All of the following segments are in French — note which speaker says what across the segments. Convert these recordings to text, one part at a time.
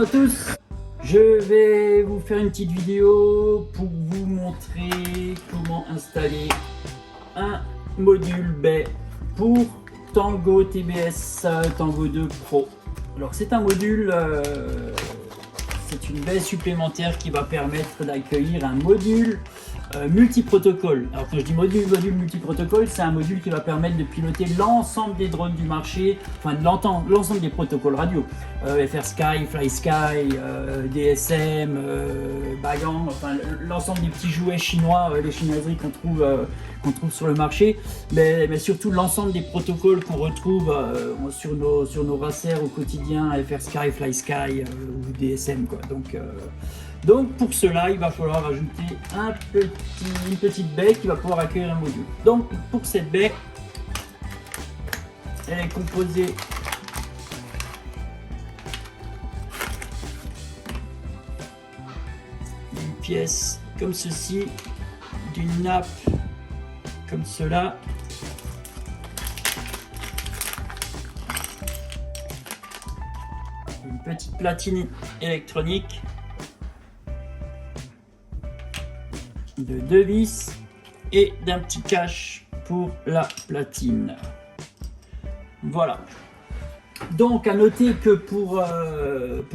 Speaker 1: à tous, je vais vous faire une petite vidéo pour vous montrer comment installer un module baie pour Tango TBS Tango 2 Pro. Alors c'est un module, c'est une baie supplémentaire qui va permettre d'accueillir un module multiprotocole. Alors quand je dis module multiprotocole, c'est un module qui va permettre de piloter l'ensemble des drones du marché, enfin l'ensemble des protocoles radio, FrSky, FlySky, DSM, Bagang, enfin l'ensemble des petits jouets chinois, les chinoiseries qu'on trouve sur le marché, mais surtout l'ensemble des protocoles qu'on retrouve sur nos racers au quotidien, FrSky, FlySky ou DSM quoi. Donc pour cela, il va falloir ajouter une petite baie qui va pouvoir accueillir un module. Donc pour cette baie, elle est composée d'une pièce comme ceci, d'une nappe comme cela, une petite platine électronique, de 2 vis et d'un petit cache pour la platine. Voilà. Donc à noter que pour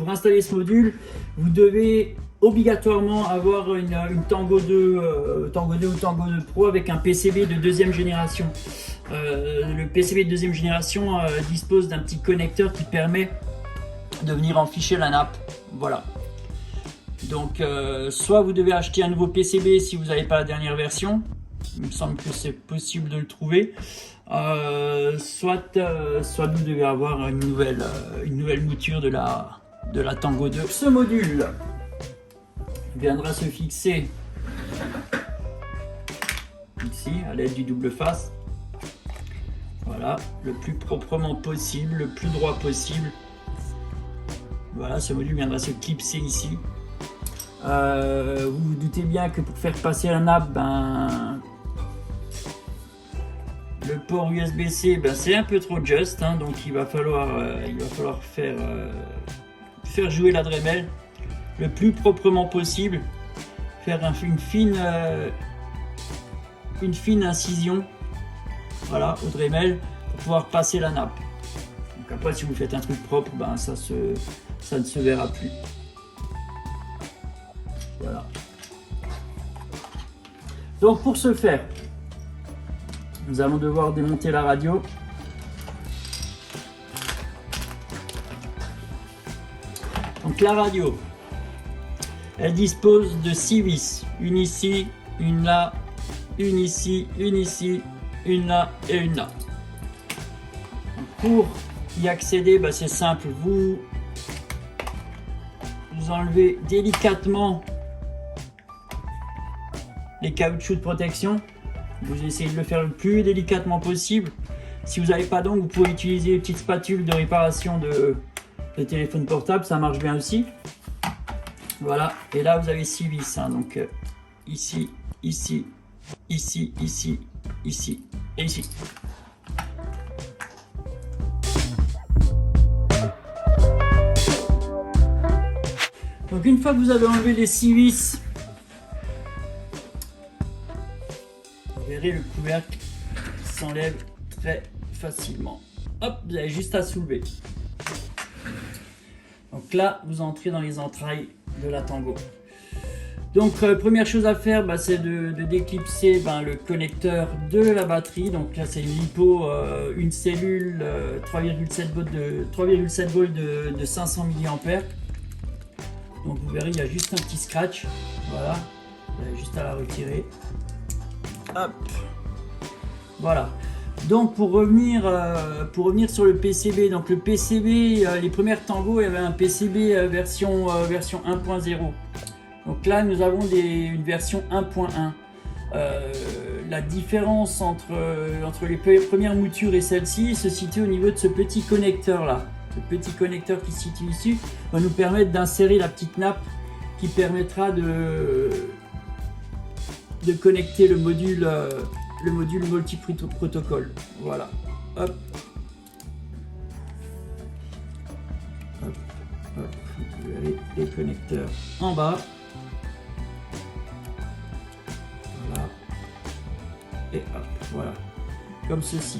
Speaker 1: installer ce module, vous devez obligatoirement avoir une Tango 2 ou Tango 2 Pro avec un PCB de deuxième génération. Le PCB de deuxième génération dispose d'un petit connecteur qui permet de venir en ficher la nappe. Voilà. Donc soit vous devez acheter un nouveau PCB si vous n'avez pas la dernière version, il me semble que c'est possible de le trouver, soit vous devez avoir une nouvelle mouture de la Tango 2. Ce module viendra se fixer ici à l'aide du double face, voilà, le plus proprement possible, le plus droit possible. Voilà, ce module viendra se clipser ici. Vous vous doutez bien que pour faire passer la nappe, le port USB-C, c'est un peu trop juste, hein, donc il va falloir faire jouer la Dremel le plus proprement possible, faire une fine incision, voilà, au Dremel pour pouvoir passer la nappe. Donc après, si vous faites un truc propre, ça ne se verra plus. Voilà. Donc pour ce faire, nous allons devoir démonter la radio. Donc la radio, elle dispose de 6 vis, une ici, une là, une ici, une ici, une là et une là. Donc pour y accéder, c'est simple, vous enlevez délicatement les caoutchoucs de protection. Vous essayez de le faire le plus délicatement possible. Si vous n'avez pas d'ongles, vous pouvez utiliser une petite spatule de réparation de téléphone portable, ça marche bien aussi. Voilà, et là vous avez 6 vis, hein, donc ici, ici, ici, ici, ici et ici. Donc une fois que vous avez enlevé les 6 vis, vous verrez le couvercle s'enlève très facilement. Hop, vous avez juste à soulever. Donc là, vous entrez dans les entrailles de la Tango. Donc première chose à faire, c'est de déclipser le connecteur de la batterie. Donc là c'est une LiPo, une cellule 3,7 volts de 500 mAh. Donc vous verrez, il y a juste un petit scratch, voilà, vous avez juste à la retirer. Hop, voilà. Donc pour revenir sur le PCB, donc le PCB, les premières Tango, il y avait un PCB version 1.0. Donc là nous avons une version 1.1. La différence entre les premières moutures et celle-ci se situe au niveau de ce petit connecteur là. Ce petit connecteur qui se situe ici va nous permettre d'insérer la petite nappe qui permettra de connecter le module multi-protocole. Voilà. Hop. Hop, hop. Vous les connecteurs en bas. Voilà. Et hop, voilà. Comme ceci.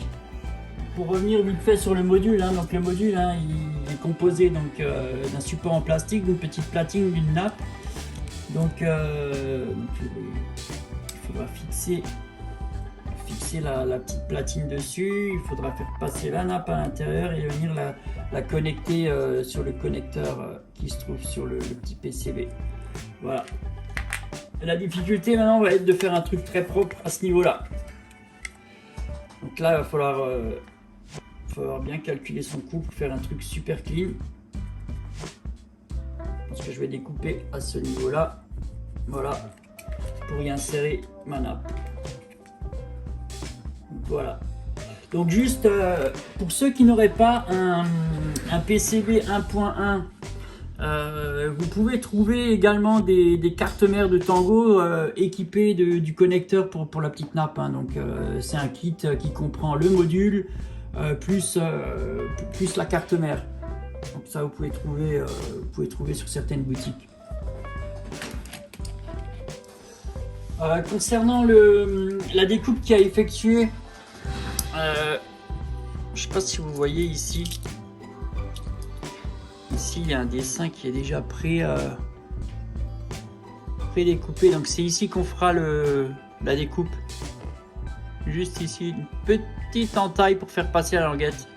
Speaker 1: Pour revenir vite fait sur le module, hein, donc le module hein, il est composé d'un support en plastique, d'une petite platine, d'une nappe. Donc il faudra fixer la petite platine dessus, il faudra faire passer la nappe à l'intérieur et venir la connecter sur le connecteur qui se trouve sur le petit PCB. Voilà. La difficulté maintenant va être de faire un truc très propre à ce niveau-là. Donc là, il va falloir bien calculer son coût pour faire un truc super clean. Parce que je vais découper à ce niveau-là. Voilà. Pour y insérer ma nappe. Voilà. Donc juste pour ceux qui n'auraient pas un PCB 1.1, vous pouvez trouver également des cartes mères de Tango équipées du connecteur pour la petite nappe. Hein. Donc c'est un kit qui comprend le module plus la carte mère. Donc ça vous pouvez trouver sur certaines boutiques. Concernant la découpe qui a effectué, je ne sais pas si vous voyez ici. Ici, il y a un dessin qui est déjà pré-découpé. Donc, c'est ici qu'on fera la découpe. Juste ici, une petite entaille pour faire passer la languette,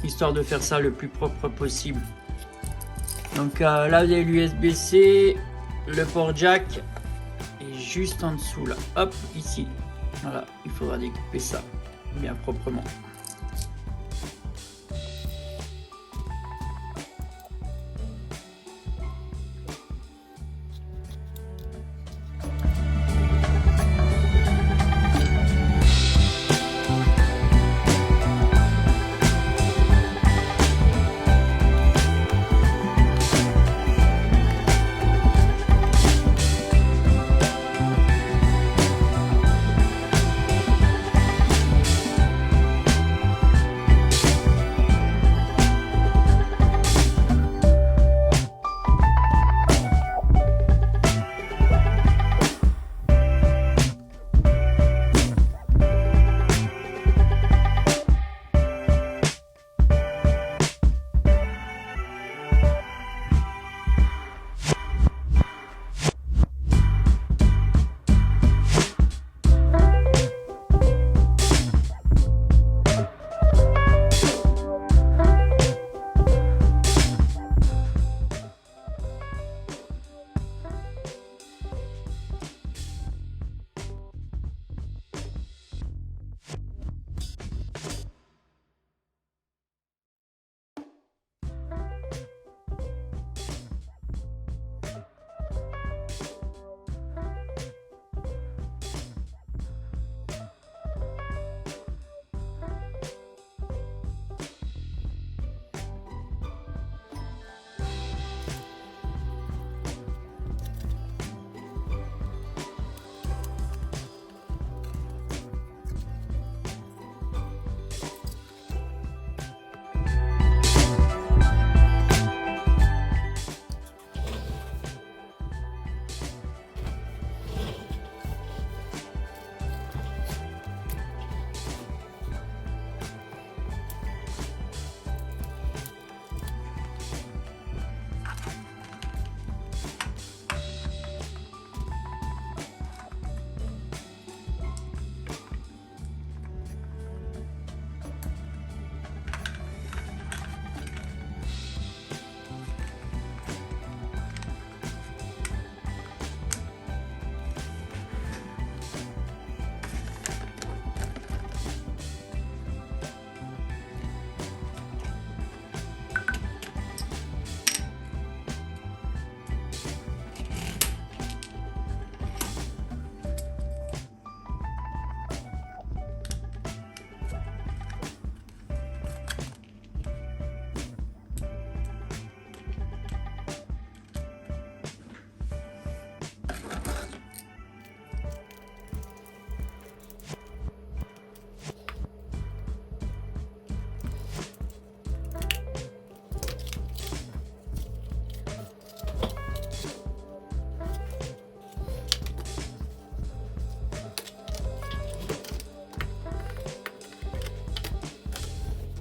Speaker 1: histoire de faire ça le plus propre possible. Donc, là, vous avez l'USB-C, le port jack, et juste en dessous, là, hop, ici. Voilà, il faudra découper ça bien proprement.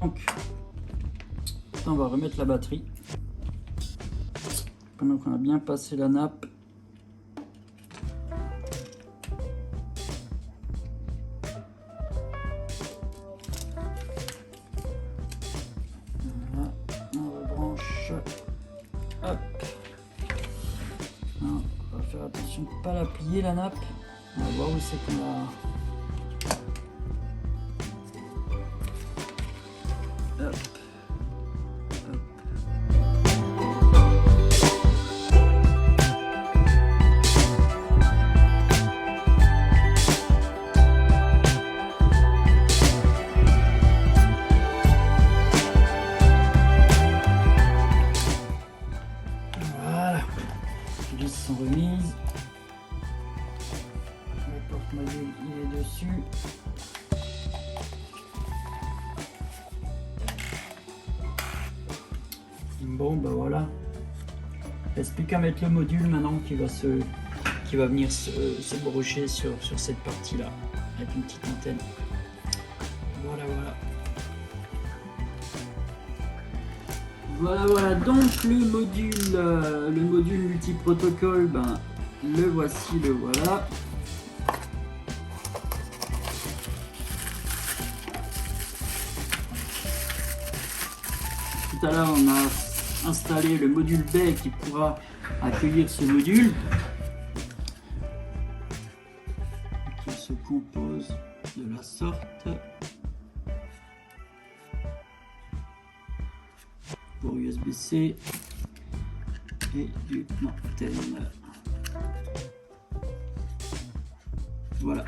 Speaker 1: Donc, on va remettre la batterie. Pendant qu'on a bien passé la nappe. Voilà, on rebranche. Hop. Alors, on va faire attention de ne pas la plier la nappe. On va voir où c'est qu'on va. Hop. Voilà, les vis sont remises. Le porte-module il est dessus. Bon bah voilà. Il reste plus qu'à mettre le module maintenant qui va venir se brocher sur cette partie là avec une petite antenne. Voilà voilà. Voilà, donc le module multi-protocole, ben, le voici, le voilà. Tout à l'heure, on a installé le module baie qui pourra accueillir ce module. Qui se compose de la sorte. Pour USB-C et du antenne. Voilà.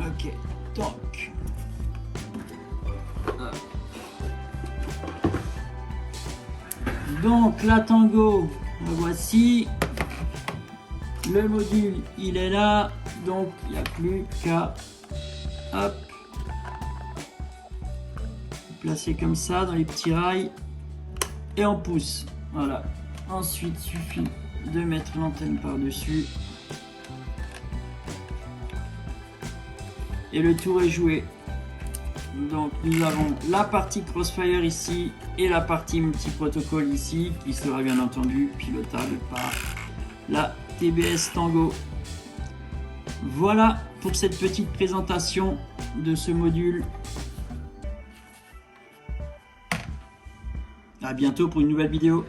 Speaker 1: Ok, donc la Tango, la voici. Le module, il est là, donc il n'y a plus qu'à placer comme ça dans les petits rails et on pousse. Voilà. Ensuite, il suffit de mettre l'antenne par-dessus. Et le tour est joué. Donc nous avons la partie Crossfire ici et la partie multi-protocole ici qui sera bien entendu pilotable par la TBS Tango. Voilà pour cette petite présentation de ce module. À bientôt pour une nouvelle vidéo.